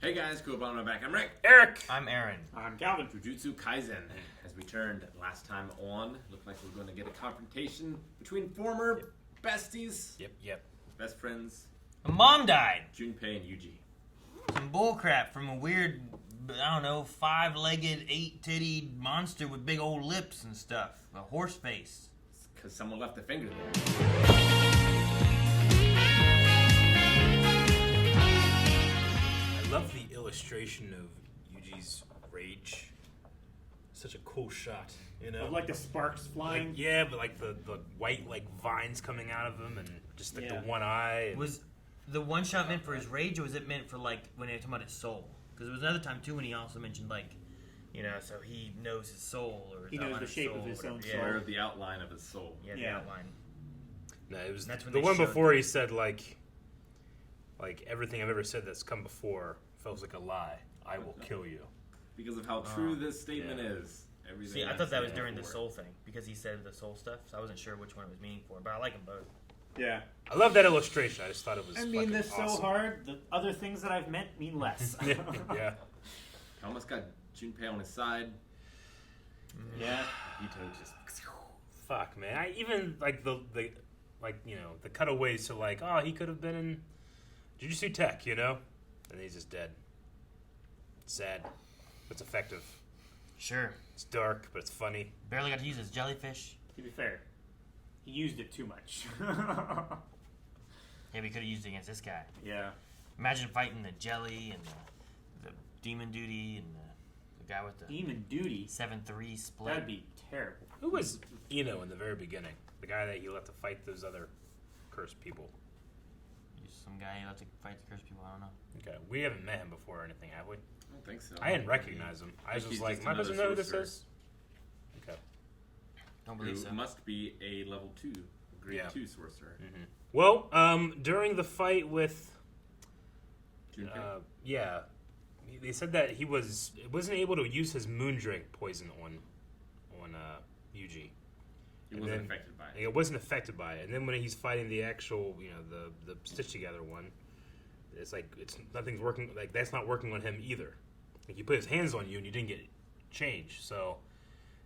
Hey guys, cool on my back. I'm Rick. Eric. I'm Aaron. I'm Calvin. Jujutsu Kaisen. As we turned last time on, looked like we're going to get a confrontation between former besties, Yep. best friends, A mom died. Junpei and Yuji. Some bullcrap from a weird, I don't know, 5-legged, 8-titty monster with big old lips and stuff. A horse face. Because someone left a finger there. I love the illustration of Yuji's rage. Such a cool shot, you know? Like the sparks flying. But like the white vines coming out of him and just like the one eye. And... Was the one shot meant for his rage, or was it meant for like when they were talking about his soul? Because there was another time too when he also mentioned like, you know, so he knows his soul, or He knows the shape of his own soul. Or the outline of his soul. Yeah, the outline. No, it was That's when the they one showed before. He said like everything I've ever said that's come before feels like a lie. I will kill you. Because of how true this statement is. Everything See, I I've thought that said was during the before. soul thing, because he said the soul stuff, so I wasn't sure which one it was meaning for, but I like them both. Yeah. I love that illustration. I just thought it was. I mean fucking this awesome. so hard. The other things that I've meant mean less. Yeah. I almost got Junpei on his side. Yeah. Ito just... Fuck, man. I even like the the cutaways to like, oh, he could have been in Jujutsu Tech, you know, and he's just dead. It's sad. It's effective. Sure. It's dark, but it's funny. Barely got to use his jellyfish. To be fair, he used it too much. Yeah, we could have used it against this guy. Yeah. Imagine fighting the jelly and the demon duty and the guy with the Demon duty. 7-3 split. That'd be terrible. Who was Ino in the very beginning? The guy that you let to fight those other cursed people. Some guy who left to fight the cursed people. I don't know. Okay, we haven't met him before or anything, have we? I don't think so. I didn't recognize him. I was He's just like, just Mike doesn't know another who this sorcerer. is. Okay. Don't Who believe so. must be a level 2, grade 2 sorcerer. Mm-hmm. Well, during the fight with, Junpei. they said that he wasn't able to use his moon drink poison on Yuji. He and wasn't then- affected by it. It wasn't affected by it, and then when he's fighting the actual, the stitch together one, it's like nothing's working. Like that's not working on him either. Like he put his hands on you and you didn't get change. So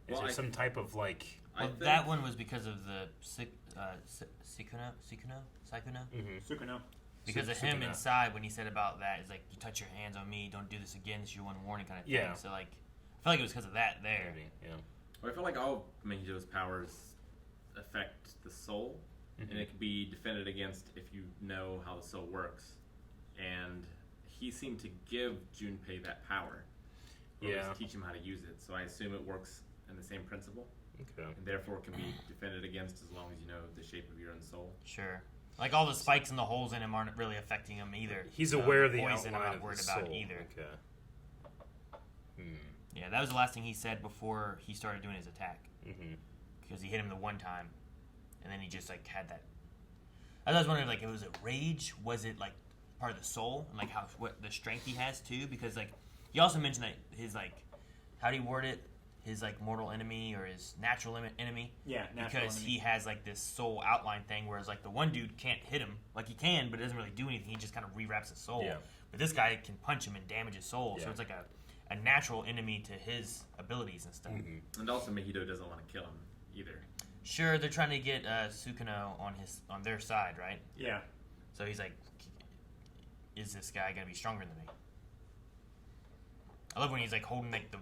is there some type of like? Well, that one was because of the Sikuno? Sukuno. Because of him Sukuna. inside, when he said about that, it's like, you touch your hands on me, don't do this again, it's your one warning kind of thing. Yeah. So, like, I feel like it was because of that there. Maybe, yeah. Well, I feel like all Mahito's powers affect the soul, and it can be defended against if you know how the soul works. And he seemed to give Junpei that power. Or at least teach him how to use it. So I assume it works in the same principle. Okay. And therefore can be defended against as long as you know the shape of your own soul. Sure. Like, all the spikes and the holes in him aren't really affecting him either. He's So aware of the poison, outline I'm not of worried the about soul. either. Okay. Yeah, that was the last thing he said before he started doing his attack. Mm-hmm. Because he hit him the one time, and then he just, like, had that... I was wondering, like, it was a rage? Was it, like, part of the soul? And, like, what the strength he has, too? Because, like, you also mentioned that his, like... How do you word it? His, like, mortal enemy or his natural enemy? Yeah, natural Because enemy. he has, like, this soul outline thing, whereas, like, the one dude can't hit him. Like, he can, but it doesn't really do anything. He just kind of rewraps his soul. Yeah. But this guy can punch him and damage his soul, so Yeah. it's like a natural enemy to his abilities and stuff. Mm-hmm. And also Mahito doesn't want to kill him either. Sure, they're trying to get Sukuno on their side, right? Yeah. So he's like, is this guy gonna be stronger than me? I love when he's like holding like the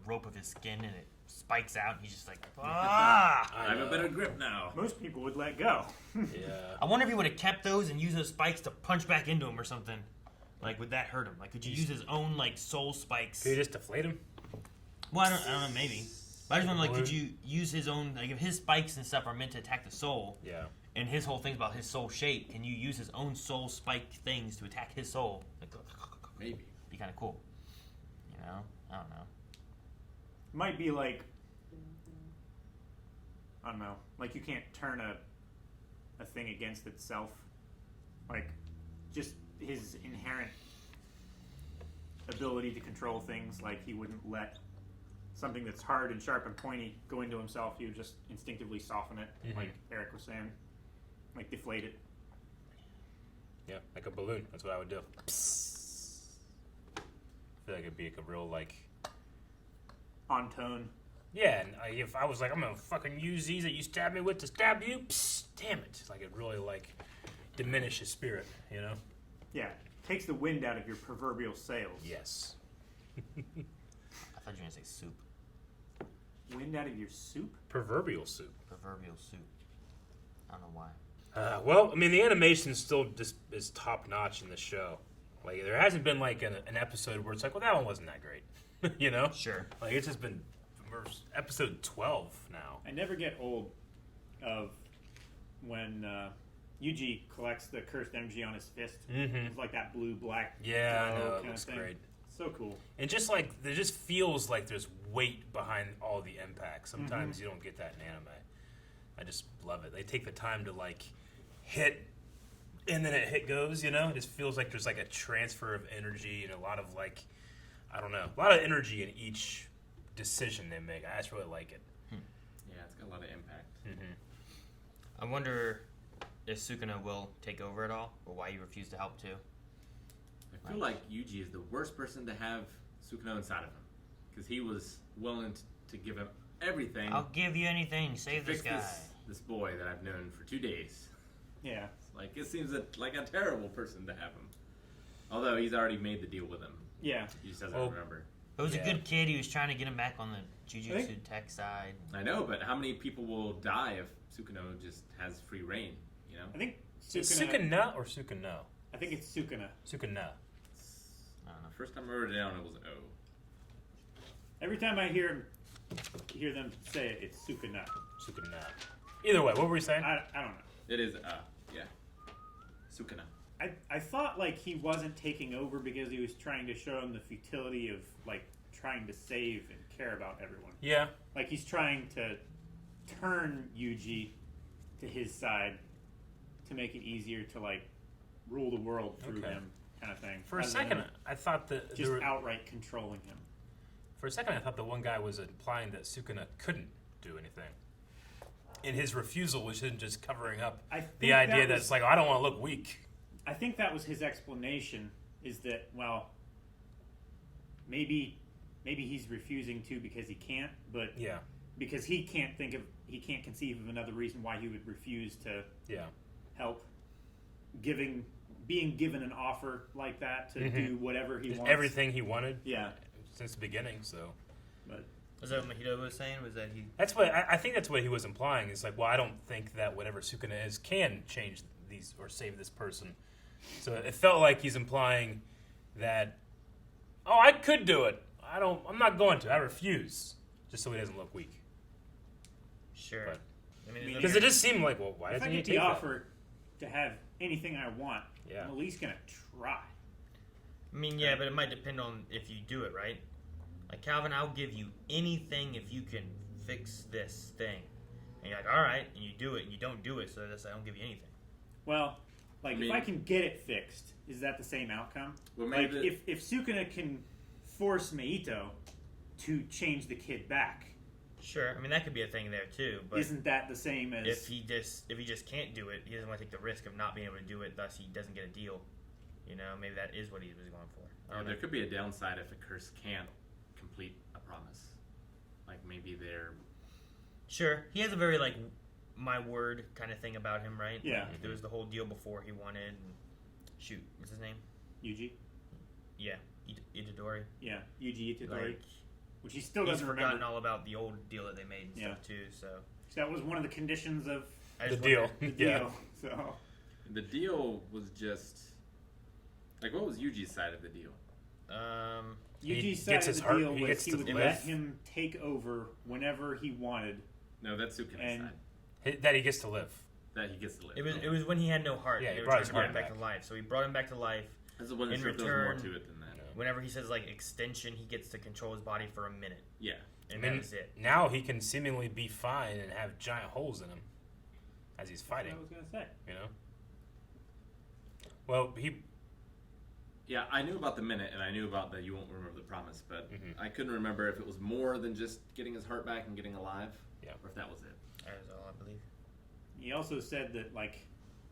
rope of his skin and it spikes out and he's just like, ah! I have a better grip now. Most people would let go. Yeah. I wonder if he would have kept those and used those spikes to punch back into him or something. Like, would that hurt him? Like, could you use his own like soul spikes? Could you just deflate him? Well, I don't know, maybe. But I just wonder, like, could you use his own, like, if his spikes and stuff are meant to attack the soul, Yeah. and his whole thing's about his soul shape, can you use his own soul spike things to attack his soul? Like, Maybe. be kind of cool. You know? I don't know. Might be like, I don't know, like you can't turn a thing against itself. Like, just his inherent ability to control things, like he wouldn't let something that's hard and sharp and pointy go into himself. He would just instinctively soften it, like Eric was saying. Like, deflate it. Yeah, like a balloon. That's what I would do. feel like it'd be like a real like. On tone. Yeah, and if I was like, I'm gonna fucking use these that you stabbed me with to stab you, psst, damn it! Like it really like diminish his spirit, you know? Yeah. Takes the wind out of your proverbial sails. Yes. I thought you were gonna say soup. Wind out of your soup? Proverbial soup. Proverbial soup. I don't know why. Well, I mean, the animation still just is top notch in the show. Like, there hasn't been like an episode where it's like, well, that one wasn't that great, you know? Sure. Like, it's just been we're episode 12 now. I never get old of when Yuji collects the cursed energy on his fist. Mm-hmm. It's like that blue-black Yeah, I know, glow it looks thing. great. So cool. And just like, there just feels like there's weight behind all the impacts. Sometimes you don't get that in anime. I just love it. They take the time to like hit, and then it goes, you know? It just feels like there's like a transfer of energy and a lot of like, I don't know, a lot of energy in each decision they make. I just really like it. Yeah, it's got a lot of impact. I wonder if Sukuna will take over at all, or why you refuse to help too. I feel like Yuji is the worst person to have Sukuna inside of him, because he was willing to give him everything. I'll give you anything. Save to this fix guy. this boy that I've known for 2 days. Yeah. Like, it seems like a terrible person to have him. Although he's already made the deal with him. Yeah. He just doesn't Oh. remember. It was Yeah. a good kid. He was trying to get him back on the Jujutsu tech side. I know, but how many people will die if Sukuna just has free reign, you know? I think Is Sukuna... it Sukuna or Sukuna? I think it's Sukuna. Sukuna. I don't know. First time I wrote it down, it was O. Every time I hear them say it, it's Sukuna. Sukuna. Either way, what were we saying? I don't know. It is yeah. Sukuna. I thought like he wasn't taking over because he was trying to show him the futility of like trying to save and care about everyone. Yeah. Like he's trying to turn Yuji to his side to make it easier to like rule the world through Okay. him, kind of thing. For a rather than second, I thought that just there were- outright controlling him. For a second, I thought the one guy was implying that Sukuna couldn't do anything. And his refusal was him just covering up I think the idea that was- it's like, oh, I don't want to look weak. I think that was his explanation. Is that well? Maybe he's refusing to because he can't, but Yeah, because he can't conceive of another reason why he would refuse to yeah. help. Being given an offer like that to do whatever he Just wants. everything he wanted Yeah, since the beginning, so. but Was that what Mahito was saying? Was that he? That's what, I think that's what he was implying. It's like, well, I don't think that whatever Sukuna is can change these or save this person. So it felt like he's implying that, oh, I could do it. I'm not going to. I refuse. Just so he doesn't look weak. Sure. But- I mean, Because it just seemed like, well, why if I doesn't he get take the that? offer to have anything I want, Yeah. I'm at least gonna try. yeah, but it might depend on if you do it right. Like Calvin, I'll give you anything if you can fix this thing. And you're like, all right, and you do it, and you don't do it, so that's I don't give you anything. Well, like I mean- if I can get it fixed, is that the same outcome? Well, Like maybe if Sukuna can force Meito to change the kid back, Sure, I mean that could be a thing there too. But isn't that the same as if he just can't do it, he doesn't want to take the risk of not being able to do it. Thus, he doesn't get a deal. You know, maybe that is what he was going for. I don't know. there could be a downside if a curse can't complete a promise. Like maybe they're Sure, he has a very like my word kind of thing about him, right? Yeah. Like, there was the whole deal before he wanted. And, shoot, what's his name? Yuji? Yeah, Itadori. Yeah, Yuji Itadori, Like, which he still he's doesn't forgotten remember. all about the old deal that they made and Yeah. stuff too. So That was one of the conditions of I The just deal. wondered- the Yeah. deal. So the deal was just like, what was Yuji's side of the deal? He Yuji's side gets of his the heart- deal he was gets he to would live. let him take over whenever he wanted. No, that's Sukuna's And- side. That he gets to live. That he gets to live. It was when he had no heart. Yeah, They he were brought trying his to bring heart him back back. to life. So he brought him back to life. I just wasn't in sure if there was more return- to it than that. Whenever he says like extension, he gets to control his body for a minute, Yeah. and I mean, that was it. now he can seemingly be fine and have giant holes in him as he's That's what fighting, I was gonna say. you know? Well, Yeah, I knew about the minute, and I knew about the you won't remember the promise, but I couldn't remember if it was more than just getting his heart back and getting alive, Yeah. or if that was it. That is all I believe. He also said that like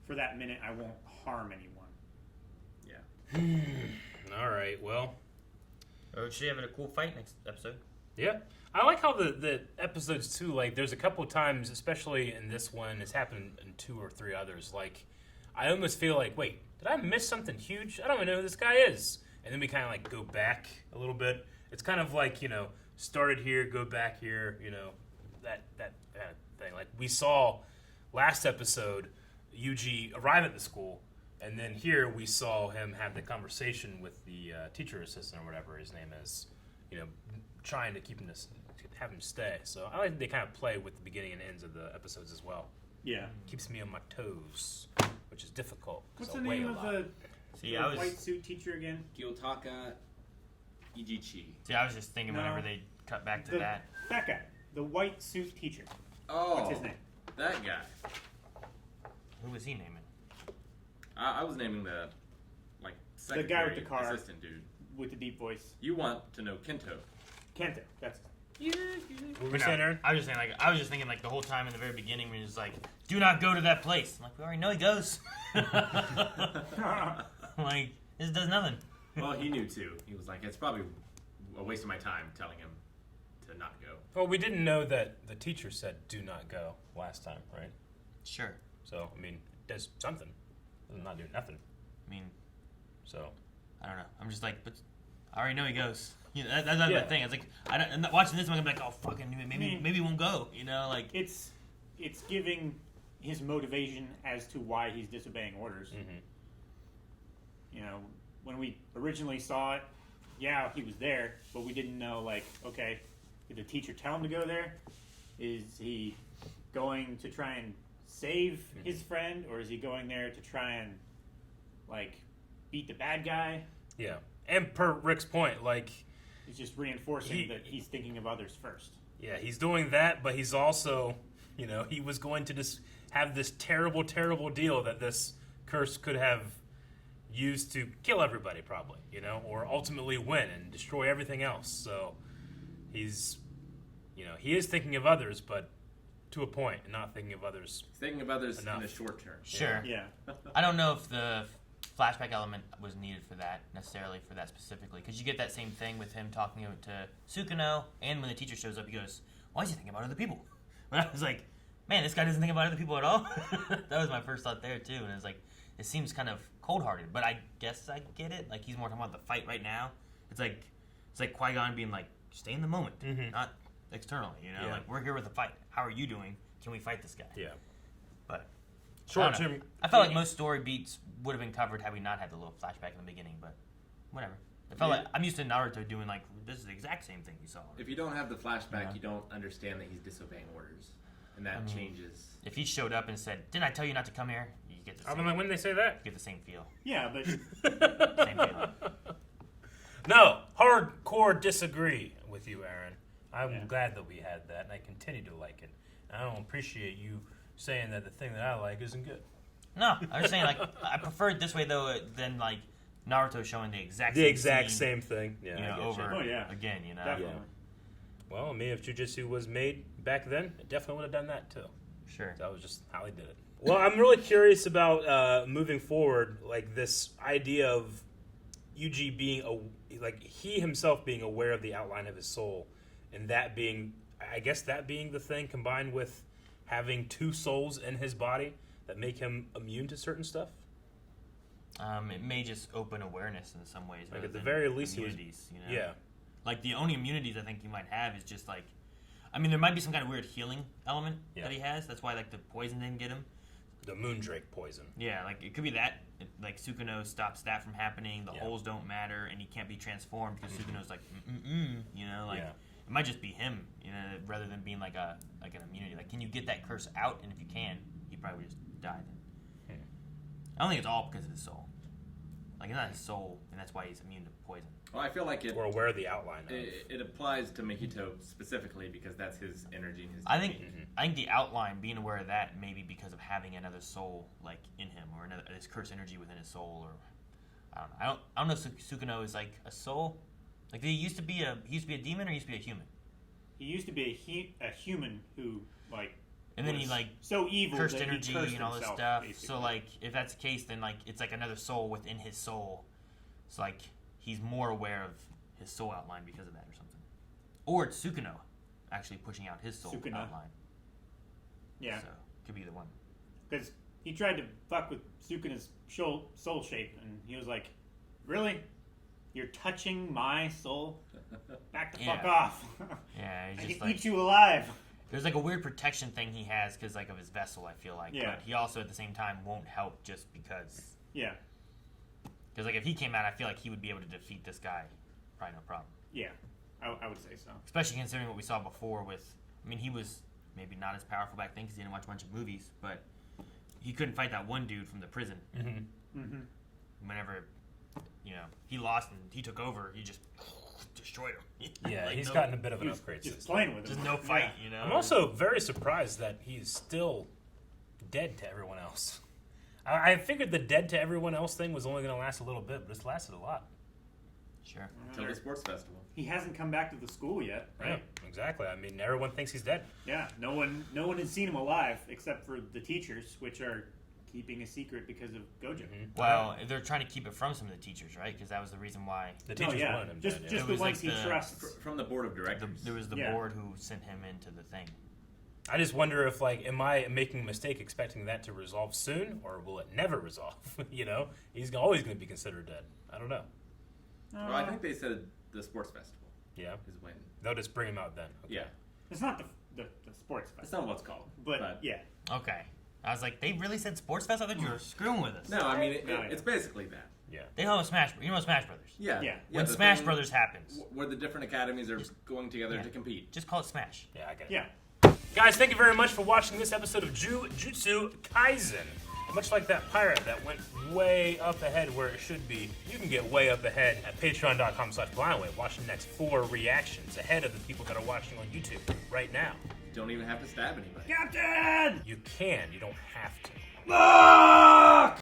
for that minute I won't harm anyone. Yeah. all right, well, Or should have a cool fight next episode. Yeah. I like how the episodes, too, like, there's a couple of times, especially in this one, it's happened in 2 or 3 others, like, I almost feel like, wait, did I miss something huge? I don't even know who this guy is. And then we kind of, like, go back a little bit. It's kind of like, started here, go back here, that thing. Like, we saw last episode Yuji arrive at the school, and then here we saw him have the conversation with the teacher assistant or whatever his name is, trying to have him stay. So I like they kind of play with the beginning and ends of the episodes as well. Yeah. Keeps me on my toes, which is difficult. What's the name of the white suit teacher again? Gyotaka Ijichi. See, I was just thinking whenever they cut back to that. That guy. The white suit teacher. Oh. What's his name? That guy. Who was he naming? I was naming the, secretary, the guy with the car. assistant dude. With the deep voice. You want to know Kento. Kento. That's What were we saying, Aaron? I was just thinking the whole time in the very beginning when he was like, "Do not go to that place." I'm like, we already know he goes. Like, this does nothing. Well, he knew too. He was like, it's probably a waste of my time telling him to not go. Well, we didn't know that the teacher said do not go last time, right? Sure. So, I mean, it does something. It does not do nothing. I mean, So, I don't know. I'm just like, but I already know he goes. That's my thing. It's like, I'm not watching this, I'm gonna be like, oh fuck, I knew it. Maybe he won't go. Like it's giving his motivation as to why he's disobeying orders. mm-hmm. When we originally saw it, yeah, he was there, but we didn't know, okay, did the teacher tell him to go there? Is he going to try and save his friend, or is he going there to try and, beat the bad guy? Yeah. And per Rick's point, He's just reinforcing that he's thinking of others first. yeah, he's doing that, but he's also, he was going to just have this terrible, terrible deal that this curse could have used to kill everybody, probably, or ultimately win and destroy everything else. So he's, he is thinking of others, but to a point, and not thinking of others. He's thinking of others enough. in the short term. sure. Yeah. I don't know if the flashback element was needed for that necessarily for that specifically, because you get that same thing with him talking to Sukuno, and when the teacher shows up, he goes, "Why is he thinking about other people?" But I was like, man, this guy doesn't think about other people at all. That was my first thought there too, and it was like, it seems kind of cold-hearted, but I guess I get it. Like, he's more talking about the fight right now. It's like Qui-Gon being like, stay in the moment, not externally. Yeah. Like, we're here with a fight. How are you doing? Can we fight this guy? Yeah. But Short term. I felt like most story beats would have been covered had we not had the little flashback in the beginning, but whatever. It felt like I'm used to Naruto doing this is the exact same thing you saw. If you don't have the flashback, you don't understand that he's disobeying orders, and that changes. If he showed up and said, "Didn't I tell you not to come here?" You get the I same, mean, like, when they say that? get the same feel. Yeah, but Same feeling. No, hardcore disagree with you, Aaron. I'm Yeah. glad that we had that, and I continue to like it. And I don't appreciate you saying that the thing that I like isn't good. No, I'm just saying, I prefer it this way, though, than, Naruto showing the exact The same exact scene, same thing. Yeah, I get you. over Oh, yeah. again, definitely. Well, I mean, if Jujutsu was made back then, it definitely would have done that too. Sure. That was just how they did it. Well, I'm really curious about moving forward, this idea of Yuji being he himself being aware of the outline of his soul, and that being, I guess, that being the thing combined with having 2 souls in his body that make him immune to certain stuff. It may just open awareness in some ways. Like, rather at the than very least, he was- immunities, Yeah. Like, the only immunities I think you might have is just, I mean, there might be some kind of weird healing element that he has. That's why, the poison didn't get him. The Moondrake poison. Yeah, it could be that. Sukuno stops that from happening. The Yeah. holes don't matter, and he can't be transformed because Sukuno's Yeah. it might just be him, rather than being an immunity. Can you get that curse out? And if you can, he probably would just die then. I don't think it's all because of his soul. It's not his soul, and that's why he's immune to poison. Well, I feel like We're aware of the outline of it applies to Mahito specifically because that's his energy and his. I think technique. I think the outline, being aware of that, maybe because of having another soul in him, or this curse energy within his soul, or I don't know. I don't know if Sukuno is a soul. Did he used to be a demon, or he used to be a human? He used to be a human who, And then he was so evil cursed that he energy cursed and all this himself, stuff. basically. So if that's the case, then it's another soul within his soul. So he's more aware of his soul outline because of that or something. Or it's Sukino actually pushing out his soul Sukuna. outline. Yeah, So, could be either one. because he tried to fuck with Sukuna's soul shape, and he was like, "Really? You're touching my soul? Back the fuck Yeah. off! Yeah, he's I just can like... eat you alive." There's like a weird protection thing he has because like of his vessel, I feel like. Yeah. But he also at the same time won't help just because. Yeah, Because like if he came out, I feel like he would be able to defeat this guy, probably no problem. yeah, I would say so. Especially considering what we saw before with. I mean, he was maybe not as powerful back then because he didn't watch a bunch of movies, but he couldn't fight that one dude from the prison. Mm-hmm. Whenever, he lost and he took over, he just destroyed him. Yeah, Like, he's no- gotten a bit of He an was upgrade just system. playing with him. Just no fight, Yeah. I'm also very surprised that he's still dead to everyone else. I figured the dead to everyone else thing was only going to last a little bit, but it's lasted a lot. Sure. Until the sports festival. He hasn't come back to the school yet, right? Yeah, exactly. I mean, everyone thinks he's dead. Yeah, no one has seen him alive except for the teachers, which are keeping a secret because of Gojo. Well, they're trying to keep it from some of the teachers, right? Because that was the reason why. The No, teachers yeah, wanted him just dead. just It the was ones like he the- trusts. From the board of directors. There was the Yeah. board who sent him into the thing. I just wonder if, am I making a mistake expecting that to resolve soon, or will it never resolve? He's always going to be considered dead. I don't know. Well, I think they said the sports festival Yeah, is when. they'll just bring him out then. Okay. Yeah. It's not the sports That's festival, not what it's called. but yeah, Okay. I was like, they really said Sports Fest? I thought you were screwing with us. No, I mean, No, it's basically that. Yeah. They know Smash. You know Smash Brothers. Yeah. Yeah. When the Smash thing Brothers happens, Where the different academies are going together Yeah. to compete. just call it Smash. Yeah, I get it. yeah. Guys, thank you very much for watching this episode of Jujutsu Kaisen. Much like that pirate that went way up ahead where it should be, you can get way up ahead at patreon.com/blindway. Watch the next 4 reactions ahead of the people that are watching on YouTube right now. Don't even have to stab anybody. Captain! You can, you don't have to. Ah!